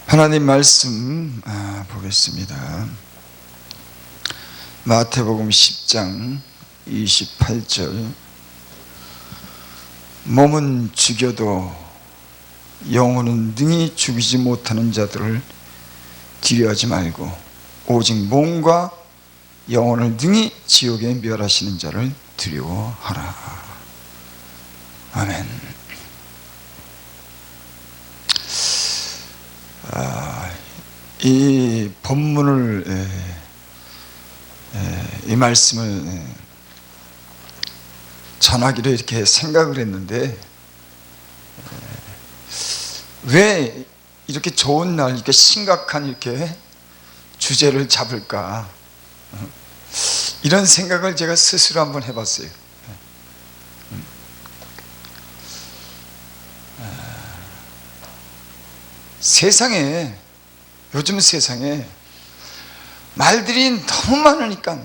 하나님 말씀 보겠습니다. 마태복음 10장 28절. 몸은 죽여도 영혼은 능히 죽이지 못하는 자들을 두려워하지 말고 오직 몸과 영혼을 능히 지옥에 멸하시는 자를 두려워하라. 아멘. 이 본문을 이 말씀을 전하기로 이렇게 생각을 했는데, 왜 이렇게 좋은 날 이렇게 심각한 이렇게 주제를 잡을까, 이런 생각을 제가 스스로 한번 해봤어요. 요즘 세상에 말들이 너무 많으니까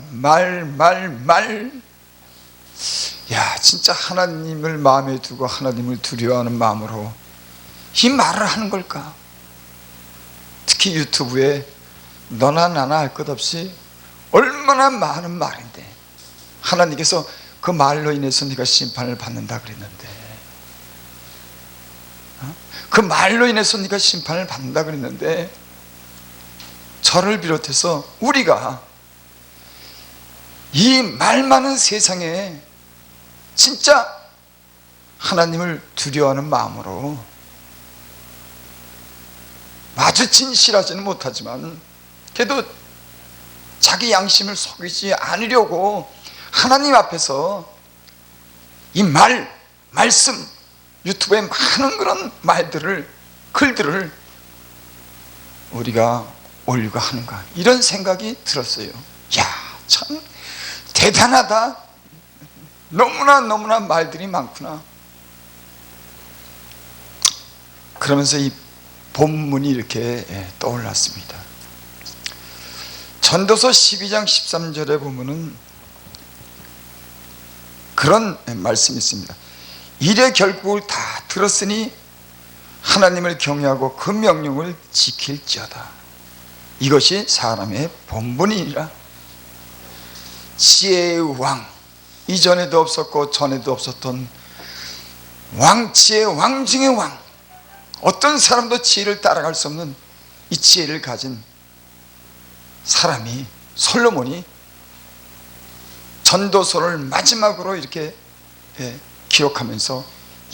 야, 진짜 하나님을 마음에 두고 하나님을 두려워하는 마음으로 이 말을 하는 걸까? 특히 유튜브에 너나 나나 할 것 없이 얼마나 많은 말인데, 하나님께서 그 말로 인해서 네가 심판을 받는다 그랬는데, 그 말로 인해서 네가 심판을 받는다 그랬는데, 저를 비롯해서 우리가 이 말 많은 세상에 진짜 하나님을 두려워하는 마음으로, 아주 진실하지는 못하지만 그래도 자기 양심을 속이지 않으려고 하나님 앞에서 이 말씀, 유튜브에 많은 그런 글들을 우리가 올리고 하는가, 이런 생각이 들었어요. 야, 참 대단하다. 너무나 말들이 많구나. 그러면서 이 본문이 이렇게 떠올랐습니다. 전도서 12장 13절에 보면은 그런 말씀이 있습니다. 이래 결국을 다 들었으니 하나님을 경외하고 그 명령을 지킬지어다. 이것이 사람의 본분이니라. 지혜의 왕, 이전에도 없었고 전에도 없었던 왕치의 왕 중의 왕, 어떤 사람도 지혜를 따라갈 수 없는 이 지혜를 가진 사람이, 솔로몬이 전도서를 마지막으로 이렇게 기록하면서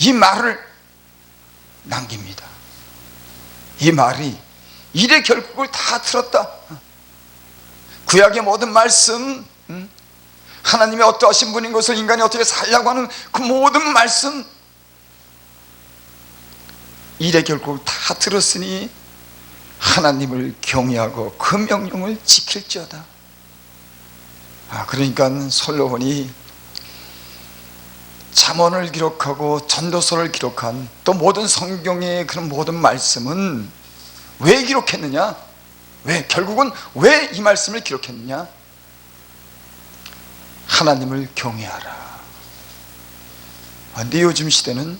이 말을 남깁니다. 이 말이 이래 결국을 다 들었다. 구약의 모든 말씀, 하나님이 어떠하신 분인 것을, 인간이 어떻게 살려고 하는 그 모든 말씀, 이래 결국을 다 들었으니 하나님을 경외하고 그 명령을 지킬지어다. 그러니까 솔로몬이 잠언을 기록하고 전도서를 기록한, 또 모든 성경의 그런 모든 말씀은 왜 기록했느냐? 결국은 왜 이 말씀을 기록했느냐? 하나님을 경외하라. 근데 요즘 시대는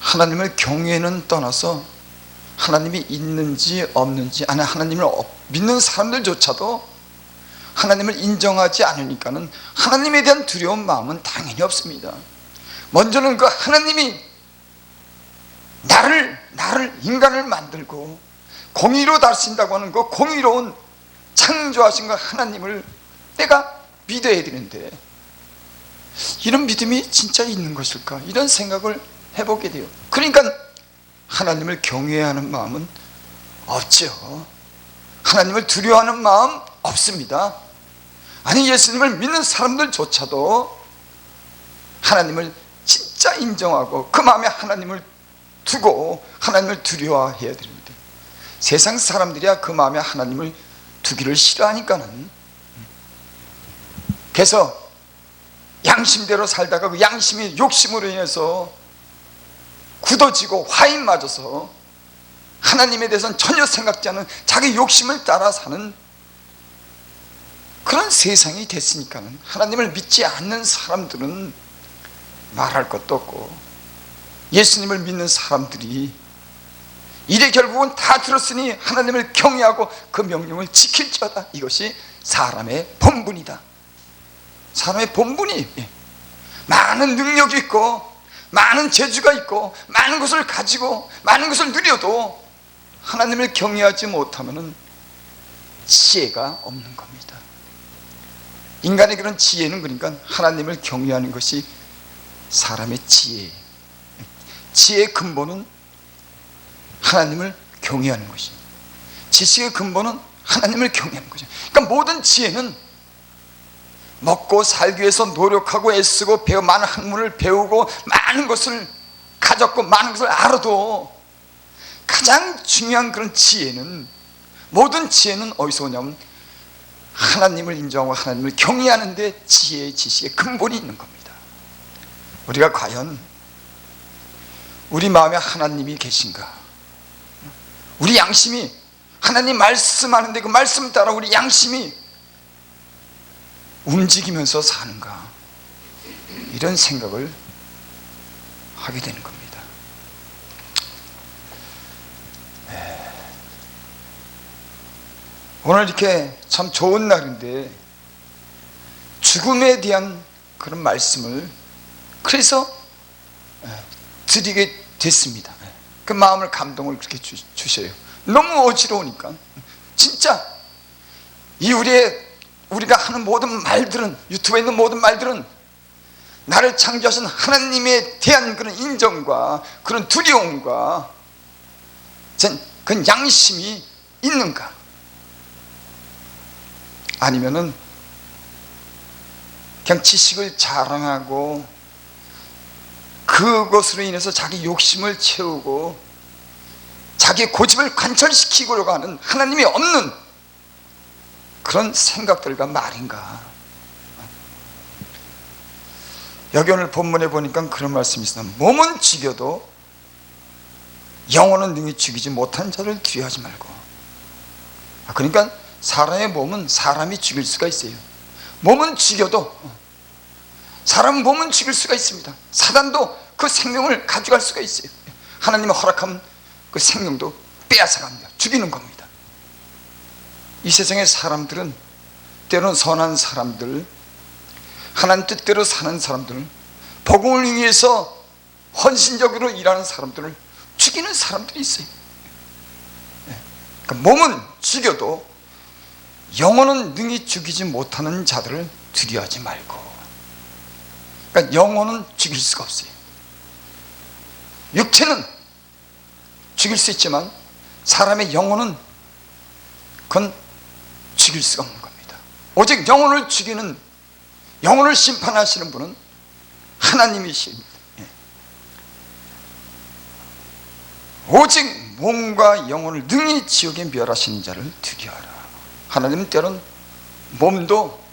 하나님을 경외는 떠나서 하나님이 있는지 없는지, 아니 하나님을 믿는 사람들조차도 하나님을 인정하지 않으니까는 하나님에 대한 두려운 마음은 당연히 없습니다. 먼저는 그 하나님이 나를 인간을 만들고 공의로 다스린다고 하는 그 공의로운 창조하신 그 하나님을 내가 믿어야 되는데, 이런 믿음이 진짜 있는 것일까, 이런 생각을 해보게 돼요. 그러니까 하나님을 경외하는 마음은 없죠. 하나님을 두려워하는 마음 없습니다. 아니, 예수님을 믿는 사람들조차도 하나님을 진짜 인정하고 그 마음에 하나님을 두고 하나님을 두려워해야 되는데, 세상 사람들이야 그 마음에 하나님을 두기를 싫어하니까는, 그래서 양심대로 살다가 그 양심이 욕심으로 인해서 굳어지고 화인 맞아서 하나님에 대해서는 전혀 생각지 않은 자기 욕심을 따라 사는 그런 세상이 됐으니까는, 하나님을 믿지 않는 사람들은 말할 것도 없고, 예수님을 믿는 사람들이 이제 결국은 다 들었으니 하나님을 경외하고 그 명령을 지킬지어다. 이것이 사람의 본분이다. 사람의 본분이 많은 능력이 있고 많은 재주가 있고 많은 것을 가지고 많은 것을 누려도 하나님을 경외하지 못하면 지혜가 없는 겁니다. 인간의 그런 지혜는 그러니까 하나님을 경외하는 것이 사람의 지혜예요. 지혜의 근본은 하나님을 경외하는 것입니다. 지식의 근본은 하나님을 경외하는 거죠. 그러니까 모든 지혜는 먹고 살기 위해서 노력하고 애쓰고 많은 학문을 배우고 많은 것을 가졌고 많은 것을 알아도 가장 중요한 그런 지혜는, 모든 지혜는 어디서 오냐면 하나님을 인정하고 하나님을 경외하는 데 지혜의 지식의 근본이 있는 겁니다. 우리가 과연 우리 마음에 하나님이 계신가? 우리 양심이 하나님 말씀하는데 그 말씀 따라 우리 양심이 움직이면서 사는가? 이런 생각을 하게 되는 겁니다. 오늘 이렇게 참 좋은 날인데 죽음에 대한 그런 말씀을 그래서 드리게 됐습니다. 그 마음을 감동을 그렇게 주셔요. 너무 어지러우니까. 진짜 이 우리가 하는 모든 말들은, 유튜브에 있는 모든 말들은 나를 창조하신 하나님에 대한 그런 인정과 그런 두려움과 그런 양심이 있는가? 아니면은 그냥 지식을 자랑하고 그것으로 인해서 자기 욕심을 채우고 자기 고집을 관철시키려고 하는 하나님이 없는 그런 생각들과 말인가? 여기 오늘 본문에 보니까 그런 말씀이 있어요. 몸은 죽여도 영혼은 능히 죽이지 못한 자를 두려워하지 말고. 그러니까 사람의 몸은 사람이 죽일 수가 있어요. 몸은 죽여도, 사람 몸은 죽일 수가 있습니다. 사단도 그 생명을 가져갈 수가 있어요. 하나님이 허락하면 그 생명도 빼앗아갑니다. 죽이는 겁니다. 이 세상의 사람들은 때로는 선한 사람들, 하나님 뜻대로 사는 사람들, 복음을 위해서 헌신적으로 일하는 사람들을 죽이는 사람들이 있어요. 그러니까 몸은 죽여도 영혼은 능히 죽이지 못하는 자들을 두려워하지 말고. 그러니까 영혼은 죽일 수가 없어요. 육체는 죽일 수 있지만 사람의 영혼은 그건 죽일 수가 없는 겁니다. 오직 영혼을 죽이는, 영혼을 심판하시는 분은 하나님이십니다. 오직 몸과 영혼을 능히 지옥에 멸하시는 자를 두려워하라. 하나님은 때론 몸도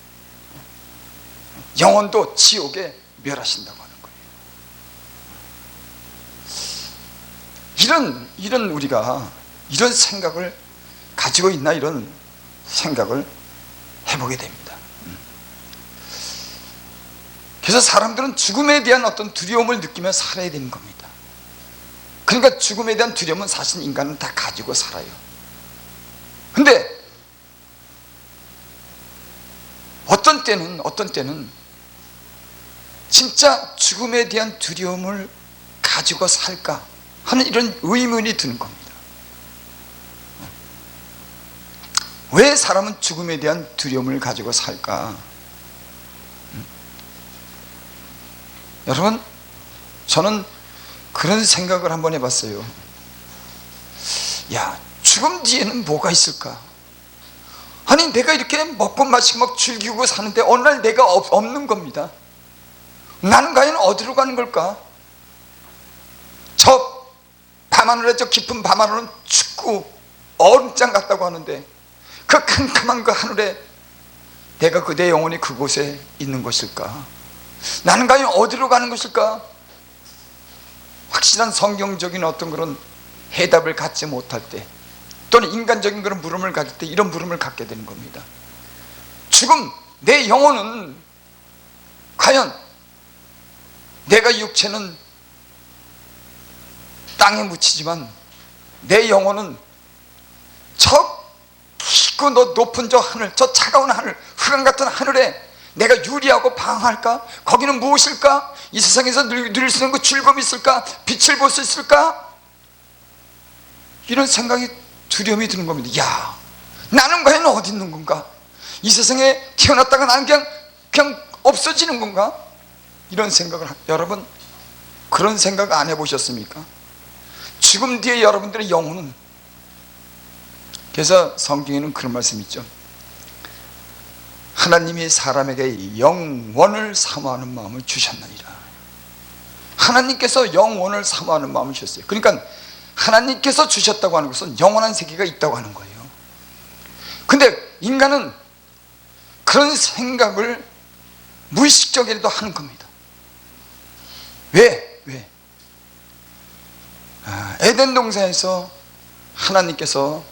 영혼도 지옥에 멸하신다고 하는 거예요. 이런 우리가 이런 생각을 가지고 있나, 이런 생각을 해보게 됩니다. 그래서 사람들은 죽음에 대한 어떤 두려움을 느끼며 살아야 되는 겁니다. 그러니까 죽음에 대한 두려움은 사실 인간은 다 가지고 살아요. 근데 어떤 때는 진짜 죽음에 대한 두려움을 가지고 살까 하는 이런 의문이 드는 겁니다. 왜 사람은 죽음에 대한 두려움을 가지고 살까? 여러분, 저는 그런 생각을 한번 해봤어요. 야, 죽음 뒤에는 뭐가 있을까? 아니, 내가 이렇게 먹고 마시고 막 즐기고 사는데 어느 날 내가 없는 겁니다. 나는 과연 어디로 가는 걸까? 저 밤하늘에, 저 깊은 밤하늘은 춥고 얼음장 같다고 하는데 그 캄캄한 그 하늘에 내가 내 영혼이 그곳에 있는 것일까? 나는 과연 어디로 가는 것일까? 확실한 성경적인 어떤 그런 해답을 갖지 못할 때, 또는 인간적인 그런 물음을 가질 때 이런 물음을 갖게 되는 겁니다. 죽음, 내 영혼은 과연 내가 육체는 땅에 묻히지만 내 영혼은 저 깊고 높은 저 하늘, 저 차가운 하늘, 흑암 같은 하늘에 내가 유리하고 방황할까? 거기는 무엇일까? 이 세상에서 누릴 수 있는 그 즐거움이 있을까? 빛을 볼 수 있을까? 이런 생각이, 두려움이 드는 겁니다. 야, 나는 과연 어디 있는 건가? 이 세상에 태어났다가 나는 그냥 없어지는 건가? 이런 생각을, 여러분 그런 생각 안 해보셨습니까? 죽음 뒤에 여러분들의 영혼은, 그래서 성경에는 그런 말씀이 있죠. 하나님이 사람에게 영원을 사모하는 마음을 주셨느니라. 하나님께서 영원을 사모하는 마음을 주셨어요. 그러니까 하나님께서 주셨다고 하는 것은 영원한 세계가 있다고 하는 거예요. 근데 인간은 그런 생각을 무의식적이라도 하는 겁니다. 왜? 에덴 동산에서 하나님께서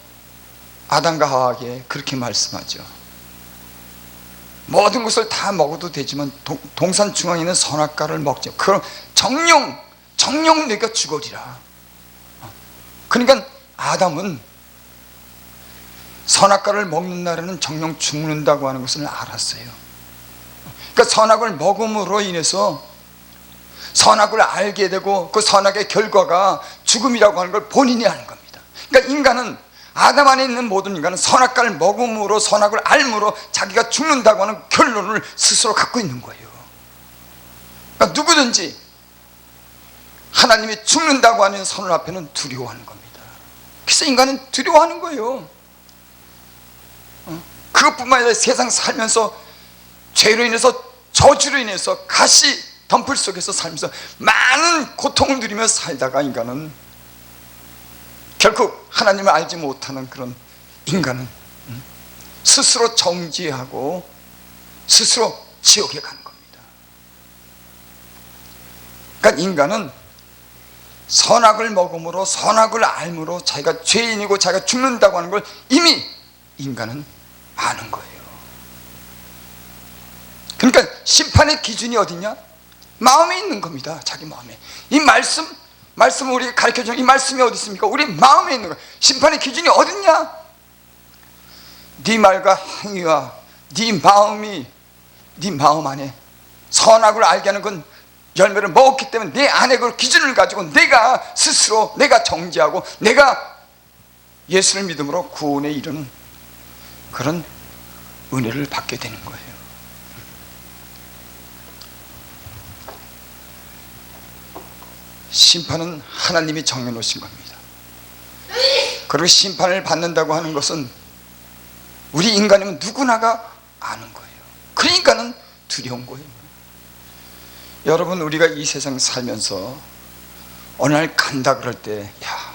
아담과 하와에게 그렇게 말씀하죠. 모든 것을 다 먹어도 되지만 동산 중앙에 있는 선악과를 먹지. 그럼 정령 네가 죽으리라. 그러니까 아담은 선악과를 먹는 날에는 정령 죽는다고 하는 것을 알았어요. 그러니까 선악을 먹음으로 인해서 선악을 알게 되고 그 선악의 결과가 죽음이라고 하는 걸 본인이 아는 겁니다. 그러니까 인간은, 아담 안에 있는 모든 인간은 선악과를 먹음으로, 선악을 알므로 자기가 죽는다고 하는 결론을 스스로 갖고 있는 거예요. 그러니까 누구든지 하나님이 죽는다고 하는 선을 앞에는 두려워하는 겁니다. 그래서 인간은 두려워하는 거예요. 그것뿐만 아니라 세상 살면서 죄로 인해서, 저주로 인해서 가시 덤불 속에서 살면서 많은 고통을 누리며 살다가 인간은 결국 하나님을 알지 못하는 그런 인간은 스스로 정죄하고 스스로 지옥에 가는 겁니다. 그러니까 인간은 선악을 먹음으로, 선악을 알므로 자기가 죄인이고 자기가 죽는다고 하는 걸 이미 인간은 아는 거예요. 그러니까 심판의 기준이 어디냐? 마음에 있는 겁니다. 자기 마음에. 이 말씀을 우리가 가르쳐주는 이 말씀이 어디 있습니까? 우리 마음에 있는 거예요. 심판의 기준이 어딨냐? 네 말과 행위와 네 마음 안에 선악을 알게 하는 건 열매를 먹었기 때문에 내 안에 그 기준을 가지고 내가 스스로 내가 정죄하고 내가 예수를 믿음으로 구원에 이르는 그런 은혜를 받게 되는 거예요. 심판은 하나님이 정해놓으신 겁니다. 그리고 심판을 받는다고 하는 것은 우리 인간이면 누구나가 아는 거예요. 그러니까는 두려운 거예요. 여러분, 우리가 이 세상 살면서 어느 날 간다 그럴 때, 야,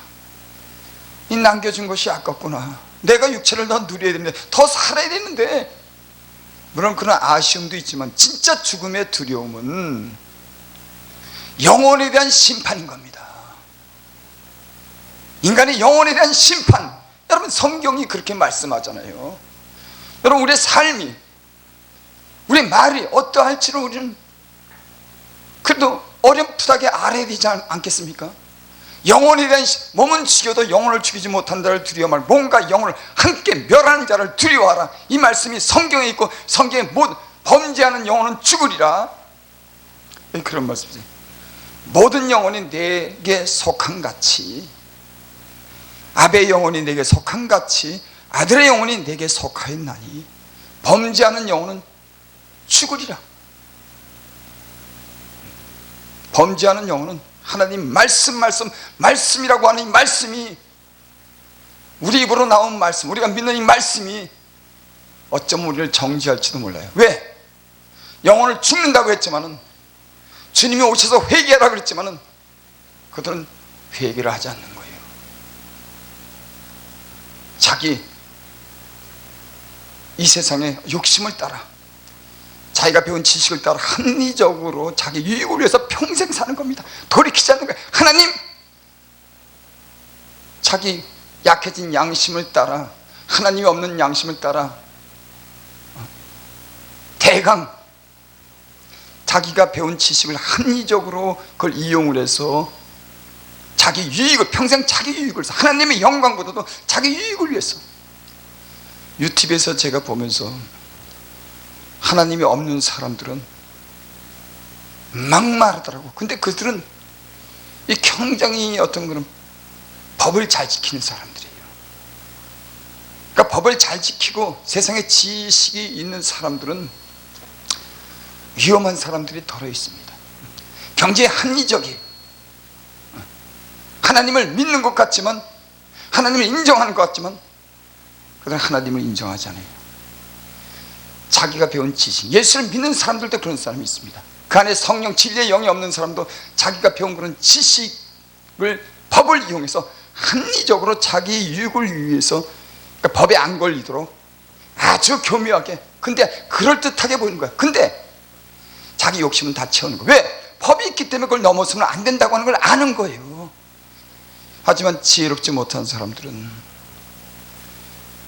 이 남겨준 것이 아깝구나. 내가 육체를 더 누려야 되는데, 더 살아야 되는데. 물론 그런 아쉬움도 있지만 진짜 죽음의 두려움은 영혼에 대한 심판인 겁니다. 인간의 영혼에 대한 심판. 여러분, 성경이 그렇게 말씀하잖아요. 여러분, 우리의 삶이, 우리의 말이 어떠할지를 우리는 그래도 어렴풋하게 알아야 되지 않겠습니까? 영혼에 대한, 몸은 죽여도 영혼을 죽이지 못한 자를 두려워 말고 몸과 영혼을 함께 멸하는 자를 두려워하라. 이 말씀이 성경에 있고, 성경에 범죄하는 영혼은 죽으리라. 그런 말씀이죠. 모든 영혼이 내게 속한 같이, 아베의 영혼이 내게 속한 같이 아들의 영혼이 내게 속하였나니 범죄하는 영혼은 죽으리라. 범죄하는 영혼은 하나님 말씀이라고 하는 이 말씀이, 우리 입으로 나온 말씀, 우리가 믿는 이 말씀이 어쩌면 우리를 정죄할지도 몰라요. 왜? 영혼을 죽는다고 했지만은, 주님이 오셔서 회개하라 그랬지만은 그들은 회개를 하지 않는 거예요. 자기 이 세상의 욕심을 따라, 자기가 배운 지식을 따라 합리적으로 자기 유익을 위해서 평생 사는 겁니다. 돌이키지 않는 거예요. 하나님, 자기 약해진 양심을 따라, 하나님이 없는 양심을 따라 대강 자기가 배운 지식을 합리적으로 그걸 이용을 해서 자기 유익을, 평생 자기 유익을 위해서, 하나님의 영광보다도 자기 유익을 위해서. 유튜브에서 제가 보면서 하나님이 없는 사람들은 막말하더라고. 근데 그들은 이 굉장히 어떤 그런 법을 잘 지키는 사람들이에요. 그러니까 법을 잘 지키고 세상에 지식이 있는 사람들은 위험한 사람들이 덜어 있습니다. 굉장히 합리적이에요. 하나님을 믿는 것 같지만, 하나님을 인정하는 것 같지만 그들은 하나님을 인정하지 않아요. 자기가 배운 지식, 예수를 믿는 사람들도 그런 사람이 있습니다. 그 안에 성령, 진리의 영이 없는 사람도 자기가 배운 그런 지식을, 법을 이용해서 합리적으로 자기 유익을 위해서, 그러니까 법에 안 걸리도록 아주 교묘하게, 근데 그럴듯하게 보이는 거야. 근데 자기 욕심은 다 채우는 거야. 왜? 법이 있기 때문에 그걸 넘어서면 안 된다고 하는 걸 아는 거예요. 하지만 지혜롭지 못한 사람들은,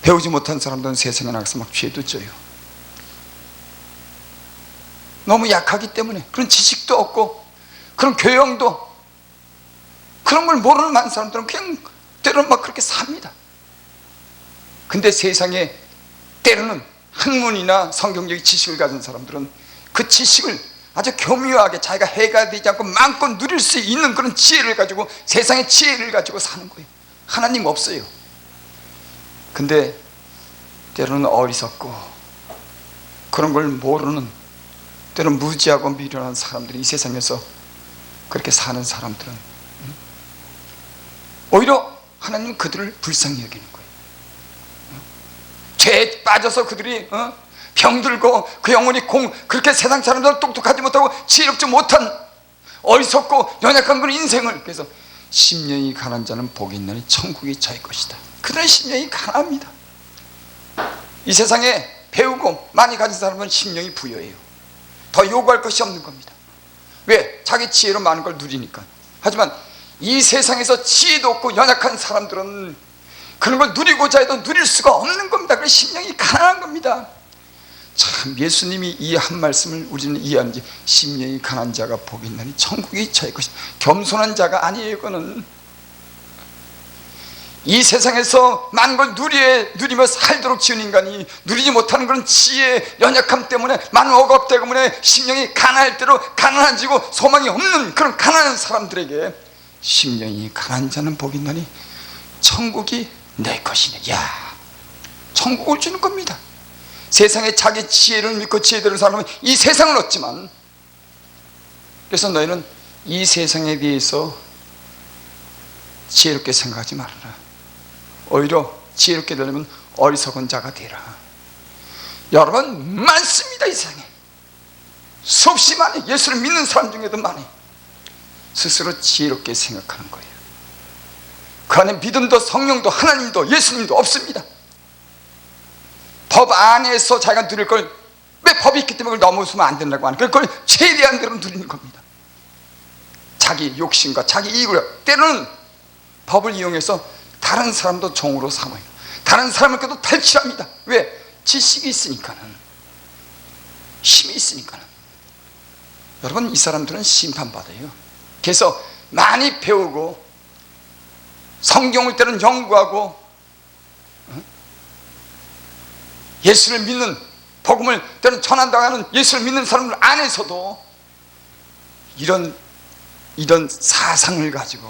배우지 못한 사람들은 세상에 나가서 막 죄도 져요. 너무 약하기 때문에. 그런 지식도 없고 그런 교養도, 그런 걸 모르는 많은 사람들은 그냥 때로는 막 그렇게 삽니다. 근데 세상에 때로는 학문이나 성경적인 지식을 가진 사람들은 그 지식을 아주 교묘하게 자기가 해가 되지 않고 마음껏 누릴 수 있는 그런 지혜를 가지고, 세상의 지혜를 가지고 사는 거예요. 하나님 없어요. 근데 때로는 어리석고 그런 걸 모르는, 때로는 무지하고 미련한 사람들이 이 세상에서 그렇게 사는 사람들은 오히려 하나님은 그들을 불쌍히 여기는 거예요. 죄에 빠져서 그들이 병들고 그 영혼이 그렇게 세상 사람들은 똑똑하지 못하고 지혜롭지 못한, 어리석고 연약한 그런 인생을, 그래서 심령이 가난한 자는 복이 있나니 천국이 저의 것이다. 그들은 심령이 가난합니다. 이 세상에 배우고 많이 가진 사람은 심령이 부여해요. 더 요구할 것이 없는 겁니다. 왜? 자기 지혜로 많은 걸 누리니까. 하지만 이 세상에서 지혜도 없고 연약한 사람들은 그런 걸 누리고자 해도 누릴 수가 없는 겁니다. 그래서 심령이 가난한 겁니다. 참, 예수님이 이 한 말씀을 우리는 이해하는지, 심령이 가난한 자가 복이 있나니 천국이 저의 것이다. 겸손한 자가 아니에요. 이거는 이 세상에서 많은 걸 누리며 살도록 지은 인간이 누리지 못하는 그런 지혜, 연약함 때문에, 많은 억압 때문에 심령이 가난할 대로 가난해지고 소망이 없는 그런 가난한 사람들에게 심령이 가난한 자는 복이 있나니 천국이 내 것이네. 야, 천국을 주는 겁니다. 세상에 자기 지혜를 믿고 지혜대로 살면 이 세상을 얻지만, 그래서 너희는 이 세상에 대해서 지혜롭게 생각하지 말아라. 오히려 지혜롭게 되려면 어리석은 자가 되라. 여러분, 많습니다. 이 세상에 수없이 많이, 예수를 믿는 사람 중에도 많이 스스로 지혜롭게 생각하는 거예요. 그 안에 믿음도 성령도 하나님도 예수님도 없습니다. 법 안에서 자기가 누릴 걸, 왜 법이 있기 때문에 그걸 넘어서면 안 된다고 하는, 그걸 최대한 대로 누리는 겁니다. 자기 욕심과 자기 이익을, 때로는 법을 이용해서 다른 사람도 종으로 삼아요. 다른 사람을 그래도 탈취합니다. 왜? 지식이 있으니까는, 힘이 있으니까는. 여러분, 이 사람들은 심판받아요. 그래서 많이 배우고 성경을 때로는 연구하고 예수를 믿는, 복음을 때로는 전한다고 하는 예수를 믿는 사람들 안에서도 이런 사상을 가지고,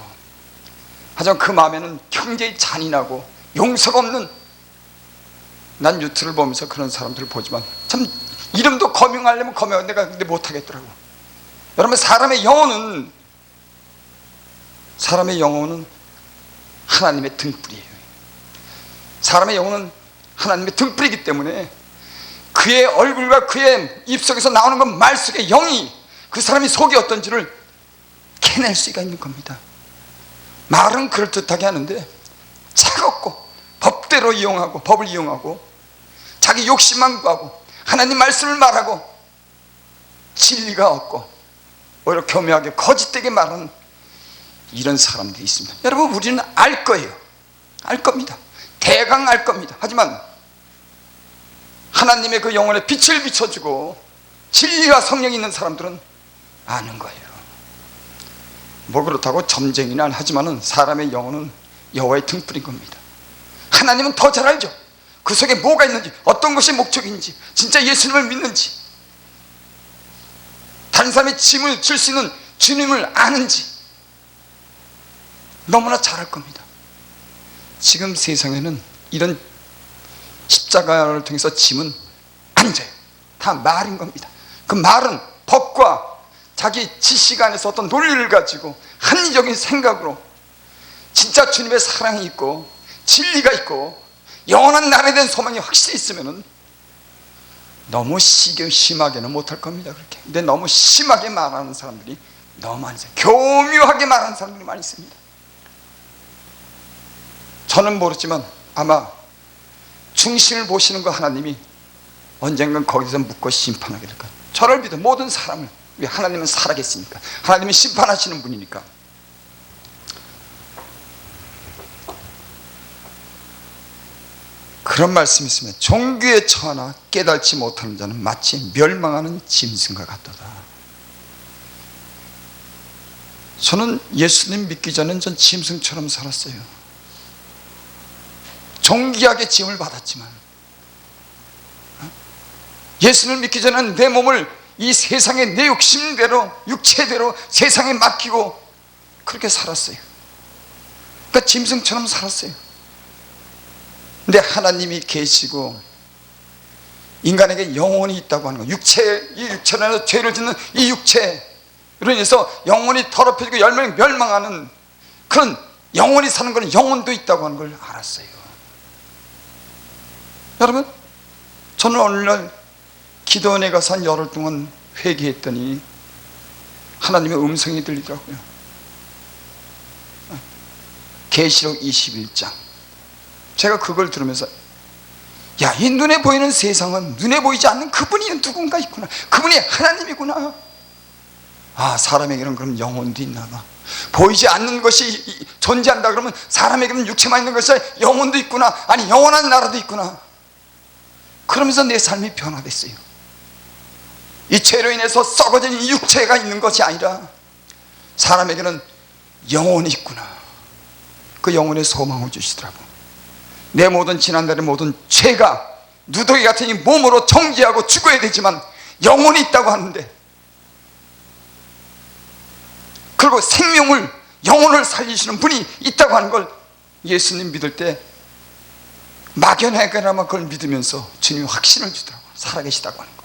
하지만 그 마음에는 굉장히 잔인하고 용서가 없는, 난 유튜브를 보면서 그런 사람들을 보지만 참 이름도 거명하려면 거명, 내가 근데 못하겠더라고. 여러분, 사람의 영혼은 하나님의 등불이에요. 사람의 영혼은 하나님의 등불이기 때문에 그의 얼굴과 그의 입속에서 나오는 건 말 속의 영이 그 사람이 속이 어떤지를 캐낼 수가 있는 겁니다. 말은 그럴듯하게 하는데 차갑고 법대로 이용하고, 법을 이용하고 자기 욕심만 구하고 하나님 말씀을 말하고 진리가 없고 오히려 교묘하게 거짓되게 말하는 이런 사람들이 있습니다. 여러분, 우리는 알 거예요. 알 겁니다. 대강 알 겁니다. 하지만 하나님의 그 영혼에 빛을 비춰주고 진리와 성령이 있는 사람들은 아는 거예요. 뭐 그렇다고 점쟁이는 하지만은 사람의 영혼은 여호와의 등불인 겁니다. 하나님은 더 잘 알죠. 그 속에 뭐가 있는지, 어떤 것이 목적인지, 진짜 예수님을 믿는지, 다른 사람의 짐을 질 수 있는 주님을 아는지 너무나 잘 알 겁니다. 지금 세상에는 이런 십자가를 통해서 짐은 안 져요. 다 말인 겁니다. 그 말은 법과 자기 지식 안에서 어떤 논리를 가지고 합리적인 생각으로 진짜 주님의 사랑이 있고 진리가 있고 영원한 나라에 대한 소망이 확실히 있으면은 너무 심하게는 못할 겁니다. 그렇게. 근데 너무 심하게 말하는 사람들이 너무 많이 있어요. 교묘하게 말하는 사람들이 많이 있습니다. 저는 모르지만 아마 중심을 보시는 거 하나님이 언젠간 거기서 묶고 심판하게 될 거예요. 저를 믿어 모든 사람을. 왜? 하나님은 살아계시니까. 하나님은 심판하시는 분이니까. 그런 말씀이 있으면 종교에 처하나 깨달지 못하는 자는 마치 멸망하는 짐승과 같도다. 저는 예수님 믿기 전엔 전 짐승처럼 살았어요. 존귀하게 짐을 받았지만 예수를 믿기 전에는 내 몸을 이 세상의 내 욕심대로, 육체대로 세상에 맡기고 그렇게 살았어요. 그러니까 짐승처럼 살았어요. 근데 하나님이 계시고 인간에게 영혼이 있다고 하는 거, 이 육체로 죄를 짓는 이 육체로 인해서 영혼이 더럽혀지고 멸망하는 그런 영혼이 사는 것은 영혼도 있다고 하는 걸 알았어요. 여러분, 저는 오늘날 기도원에 가서 한 열흘 동안 회개했더니 하나님의 음성이 들리더라고요. 계시록 21장. 제가 그걸 들으면서 야, 이 눈에 보이는 세상은 눈에 보이지 않는 그분이 누군가 있구나. 그분이 하나님이구나. 아, 사람에게는 그럼 영혼도 있나 봐. 보이지 않는 것이 존재한다 그러면 사람에게는 육체만 있는 것이 영혼도 있구나. 아니, 영원한 나라도 있구나. 그러면서 내 삶이 변화됐어요. 이 죄로 인해서 썩어진 이 육체가 있는 것이 아니라 사람에게는 영혼이 있구나. 그 영혼의 소망을 주시더라고. 내 모든 지난날의 모든 죄가 누더기 같은 이 몸으로 정지하고 죽어야 되지만 영혼이 있다고 하는데, 그리고 생명을, 영혼을 살리시는 분이 있다고 하는 걸 예수님 믿을 때 막연하게나마 그걸 믿으면서 주님이 확신을 주더라고요. 살아계시다고 하는 거,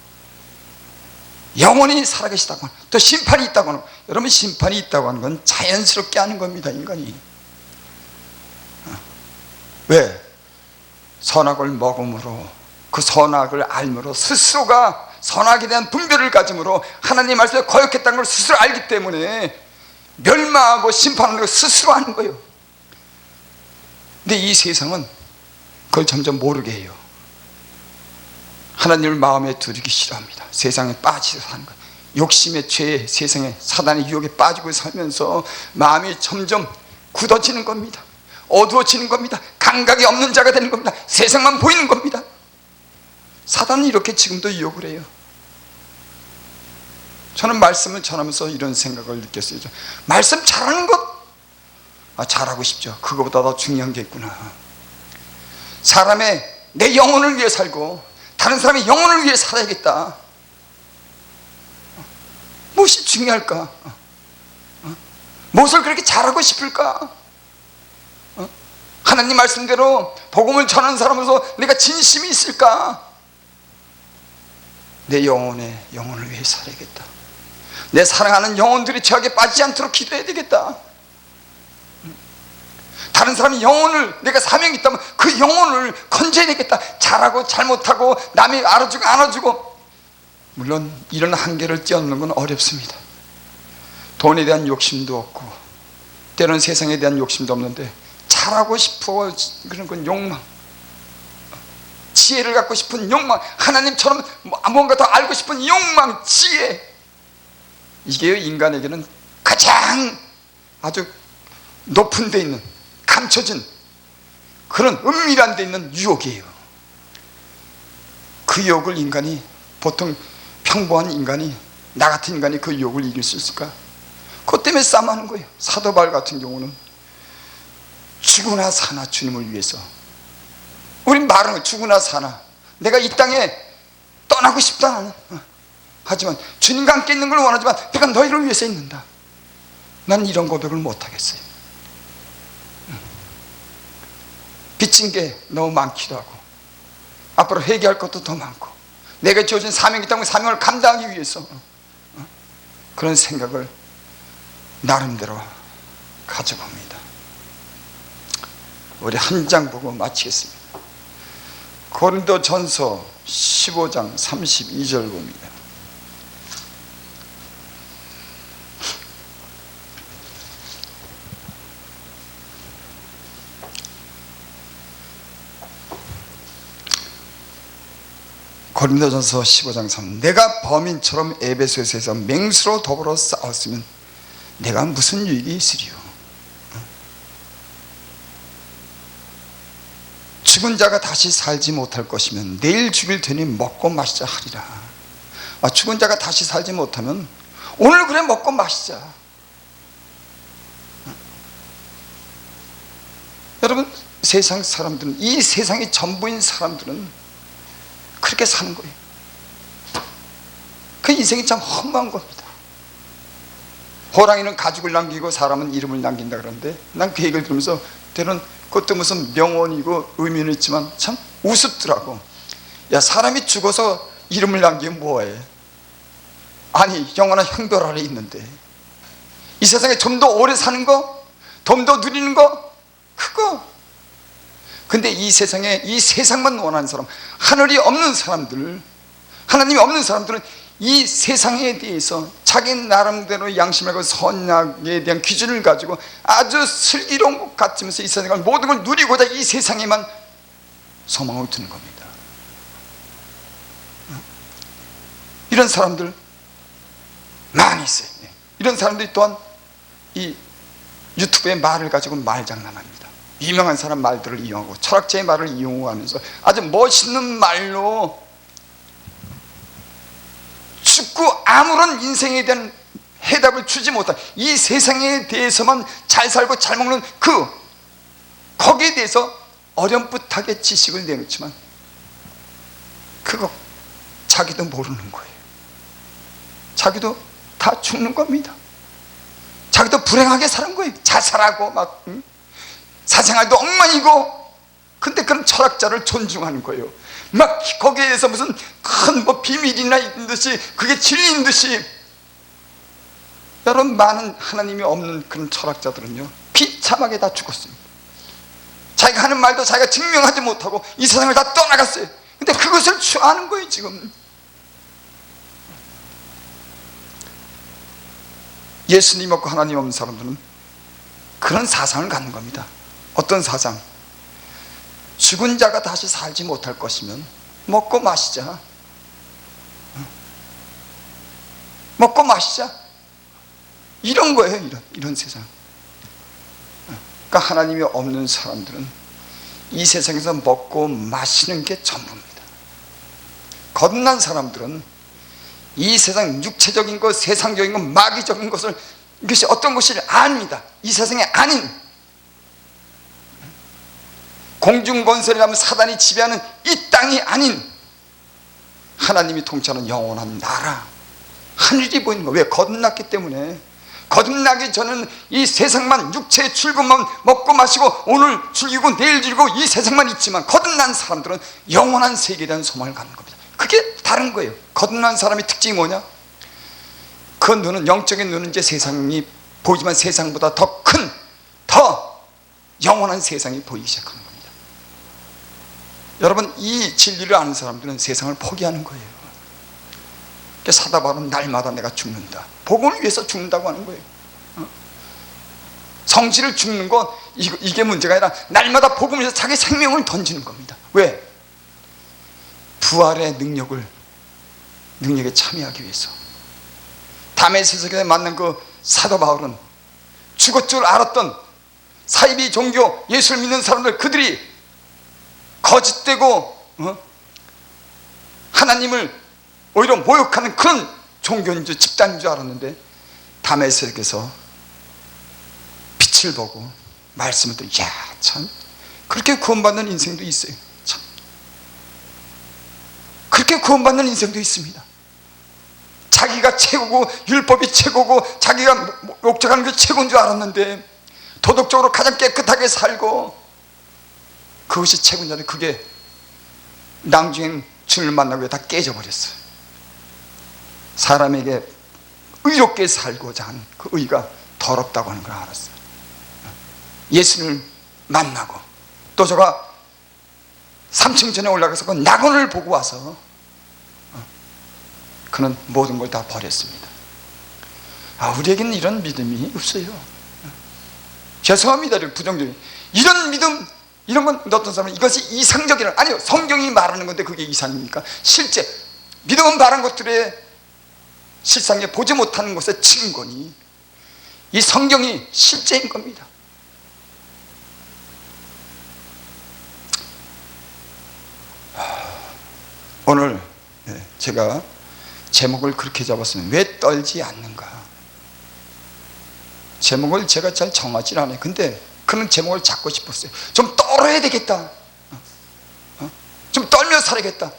영원히 살아계시다고 하는 거, 또 심판이 있다고 하는 거. 여러분, 심판이 있다고 하는 건 자연스럽게 하는 겁니다, 인간이. 왜? 선악을 먹음으로, 그 선악을 알므로, 스스로가 선악에 대한 분별을 가짐으로 하나님 말씀에 거역했다는 걸 스스로 알기 때문에 멸망하고 심판하는 걸 스스로 하는 거예요. 근데 이 세상은 그걸 점점 모르게 해요. 하나님을 마음에 두기 싫어합니다. 세상에 빠지서 사는 거예요. 욕심의 죄에, 세상에 사단의 유혹에 빠지고 살면서 마음이 점점 굳어지는 겁니다. 어두워지는 겁니다. 감각이 없는 자가 되는 겁니다. 세상만 보이는 겁니다. 사단은 이렇게 지금도 유혹을 해요. 저는 말씀을 전하면서 이런 생각을 느꼈어요. 말씀 잘하는 것, 잘하고 싶죠. 그거보다 더 중요한 게 있구나. 사람의 내 영혼을 위해 살고 다른 사람의 영혼을 위해 살아야겠다. 무엇이 중요할까? 무엇을 그렇게 잘하고 싶을까? 하나님 말씀대로 복음을 전하는 사람으로서 내가 진심이 있을까? 내 영혼을 위해 살아야겠다. 내 사랑하는 영혼들이 죄악에 빠지지 않도록 기도해야 되겠다. 다른 사람의 영혼을, 내가 사명이 있다면 그 영혼을 건져야 되겠다. 잘하고 잘못하고 남이 알아주고 안 알아주고, 물론 이런 한계를 뛰어넘는 건 어렵습니다. 돈에 대한 욕심도 없고 때로는 세상에 대한 욕심도 없는데 잘하고 싶어 그런 건 욕망, 지혜를 갖고 싶은 욕망, 하나님처럼 뭔가 더 알고 싶은 욕망, 지혜, 이게 인간에게는 가장 아주 높은 데 있는, 감춰진 그런 은밀한 데 있는 유혹이에요. 그 유혹을 인간이, 보통 평범한 인간이, 나 같은 인간이 그 유혹을 이길 수 있을까? 그것 때문에 때문에 싸움하는 거예요. 사도 바울 같은 경우는 죽으나 사나 주님을 위해서. 우린 말은 죽으나 사나 내가 이 땅에 떠나고 싶다 나는. 하지만 주님과 함께 있는 걸 원하지만 내가 너희를 위해서 있는다. 나는 이런 고백을 못하겠어요. 빚진 게 너무 많기도 하고 앞으로 회개할 것도 더 많고 내가 주어진 사명이 있다면 사명을 감당하기 위해서 그런 생각을 나름대로 가져봅니다. 우리 한 장 보고 마치겠습니다. 고린도전서 15장 32절 봅니다. 고린도전서 15장 3 내가 범인처럼 에베소에서 맹수로 더불어 싸웠으면 내가 무슨 유익이 있으리요. 죽은 자가 다시 살지 못할 것이면 내일 죽일 테니 먹고 마시자 하리라. 죽은 자가 다시 살지 못하면 오늘 그래 먹고 마시자. 여러분, 세상 사람들은, 이 세상이 전부인 사람들은 그렇게 사는 거예요. 그 인생이 참 허무한 겁니다. 호랑이는 가죽을 남기고 사람은 이름을 남긴다 그러는데 난 그 얘기를 들으면서 때로는 그것도 무슨 명언이고 의미는 있지만 참 우습더라고. 야, 사람이 죽어서 이름을 남기면 뭐해? 아니, 영원한 형벌 아래 있는데 이 세상에 좀 더 오래 사는 거, 좀 더 누리는 거, 그거. 근데 이 세상에 이 세상만 원하는 사람, 하늘이 없는 사람들, 하나님이 없는 사람들은 이 세상에 대해서 자기 나름대로 양심하고 선악에 대한 기준을 가지고 아주 슬기로운 것 같으면서 이 세상을 모든 걸 누리고자 이 세상에만 소망을 두는 겁니다. 이런 사람들 많이 있어요. 이런 사람들이 또한 이 유튜브의 말을 가지고 말장난합니다. 유명한 사람 말들을 이용하고 철학자의 말을 이용하면서 아주 멋있는 말로 죽고 아무런 인생에 대한 해답을 주지 못한, 이 세상에 대해서만 잘 살고 잘 먹는 거기에 대해서 어렴풋하게 지식을 내놓지만 그거 자기도 모르는 거예요. 자기도 다 죽는 겁니다. 자기도 불행하게 사는 거예요. 자살하고 막 사생활도 엉망이고. 근데 그런 철학자를 존중하는 거예요. 막 거기에 대해서 무슨 큰 뭐 비밀이나 있는 듯이 그게 진리인 듯이. 여러분, 많은 하나님이 없는 그런 철학자들은요 비참하게 다 죽었습니다. 자기가 하는 말도 자기가 증명하지 못하고 이 세상을 다 떠나갔어요. 근데 그것을 취하는 거예요 지금. 예수님 없고 하나님 없는 사람들은 그런 사상을 갖는 겁니다. 어떤 사상? 죽은 자가 다시 살지 못할 것이면 먹고 마시자. 먹고 마시자. 이런 거예요. 이런 세상. 그러니까 하나님이 없는 사람들은 이 세상에서 먹고 마시는 게 전부입니다. 거듭난 사람들은 이 세상 육체적인 것, 세상적인 것, 마귀적인 것을, 이것이 어떤 것을 압니다. 이 세상에 아닌, 공중건설이라면 사단이 지배하는 이 땅이 아닌 하나님이 통치하는 영원한 나라, 하늘이 보이는 거예요. 왜? 거듭났기 때문에. 거듭나기 전에는 이 세상만, 육체의 출근만 먹고 마시고 오늘 즐기고 내일 즐기고 이 세상만 있지만, 거듭난 사람들은 영원한 세계에 대한 소망을 갖는 겁니다. 그게 다른 거예요. 거듭난 사람의 특징이 뭐냐? 그 눈은, 영적인 눈은 이제 세상이 보이지만 세상보다 더 큰, 더 영원한 세상이 보이기 시작하는 겁니다. 여러분, 이 진리를 아는 사람들은 세상을 포기하는 거예요. 사도 바울은 날마다 내가 죽는다, 복음을 위해서 죽는다고 하는 거예요. 성질을 죽는 건 이게 문제가 아니라 날마다 복음을 위해서 자기 생명을 던지는 겁니다. 왜? 부활의 능력에 참여하기 위해서. 다메섹에서 만난 그 사도 바울은 죽을 줄 알았던 사이비 종교, 예수를 믿는 사람들, 그들이 거짓되고 하나님을 오히려 모욕하는 그런 종교인 줄, 집단인 줄 알았는데 다메섹에서 빛을 보고 말씀을 또, 야, 참 그렇게 구원받는 인생도 있어요. 참 그렇게 구원받는 인생도 있습니다. 자기가 최고고 율법이 최고고 자기가 목적하는 게 최고인 줄 알았는데 도덕적으로 가장 깨끗하게 살고 그것이 최고인 줄 알았는데 그게 나중엔 주님을 만나고 다 깨져버렸어요. 사람에게 의롭게 살고자 하는 그 의가 더럽다고 하는 걸 알았어요. 예수를 만나고 또 저가 3층 전에 올라가서 그 낙원을 보고 와서 그는 모든 걸 다 버렸습니다. 우리에게는 이런 믿음이 없어요. 죄송합니다. 부정적인 이런 믿음, 이런 건 어떤 사람은 이것이 이상적이라, 아니요, 성경이 말하는 건데 그게 이상입니까? 실제 믿음은 바른 것들의 실상에 보지 못하는 것의 증거니 이 성경이 실제인 겁니다. 오늘 제가 제목을 그렇게 잡았으면 왜 떨지 않는가? 제목을 제가 잘 정하지 않아요. 근데 그런 제목을 잡고 싶었어요. 좀 떨어야 되겠다. 좀 떨며 살아야겠다.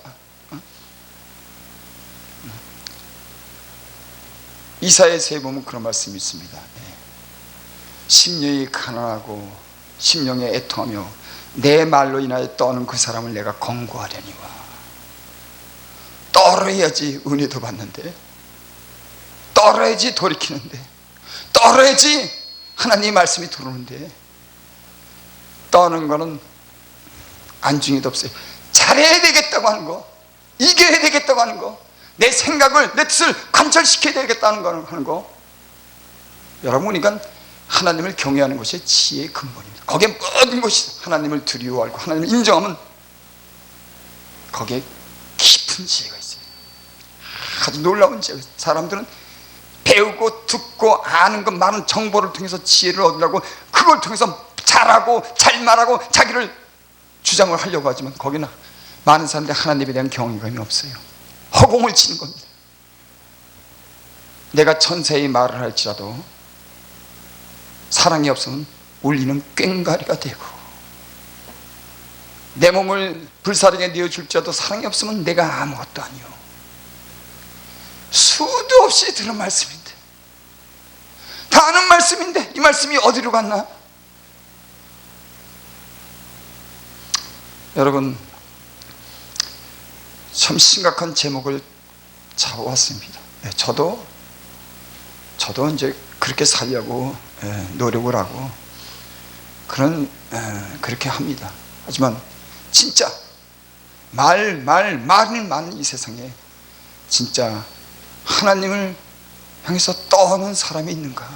이사야서에 보면 그런 말씀이 있습니다. 심령이 가난하고 심령에 애통하며 내 말로 인하여 떠는 그 사람을 내가 권고하려니와. 떨어야지 은혜도 받는데, 떨어야지 돌이키는데, 떨어야지 하나님의 말씀이 들어오는데, 떠는 거는 안중에도 없어요. 잘해야 되겠다고 하는 거, 이겨야 되겠다고 하는 거, 내 생각을, 내 뜻을 관철시켜야 되겠다는 거 하는 거. 여러분, 그러니까 하나님을 경외하는 것이 지혜의 근본입니다. 거기에 모든 것이 하나님을 두려워하고 하나님을 인정하면 거기에 깊은 지혜가 있어요. 아주 놀라운 지혜가 있어요. 사람들은 배우고 듣고 아는 것, 많은 정보를 통해서 지혜를 얻으려고 그걸 통해서 잘하고 잘 말하고 자기를 주장을 하려고 하지만 거기는 많은 사람들이 하나님에 대한 경외감이 없어요. 허공을 치는 겁니다. 내가 천사의 말을 할지라도 사랑이 없으면 울리는 꽹과리가 되고, 내 몸을 불사르게 내어줄지라도 사랑이 없으면 내가 아무것도 아니요. 수도 없이 들은 말씀인데, 다 아는 말씀인데 이 말씀이 어디로 갔나? 여러분, 참 심각한 제목을 잡아왔습니다. 저도 이제 그렇게 살려고 노력을 하고 그렇게 합니다. 하지만 진짜 말이 많은 이 세상에 진짜 하나님을 향해서 떠는 사람이 있는가?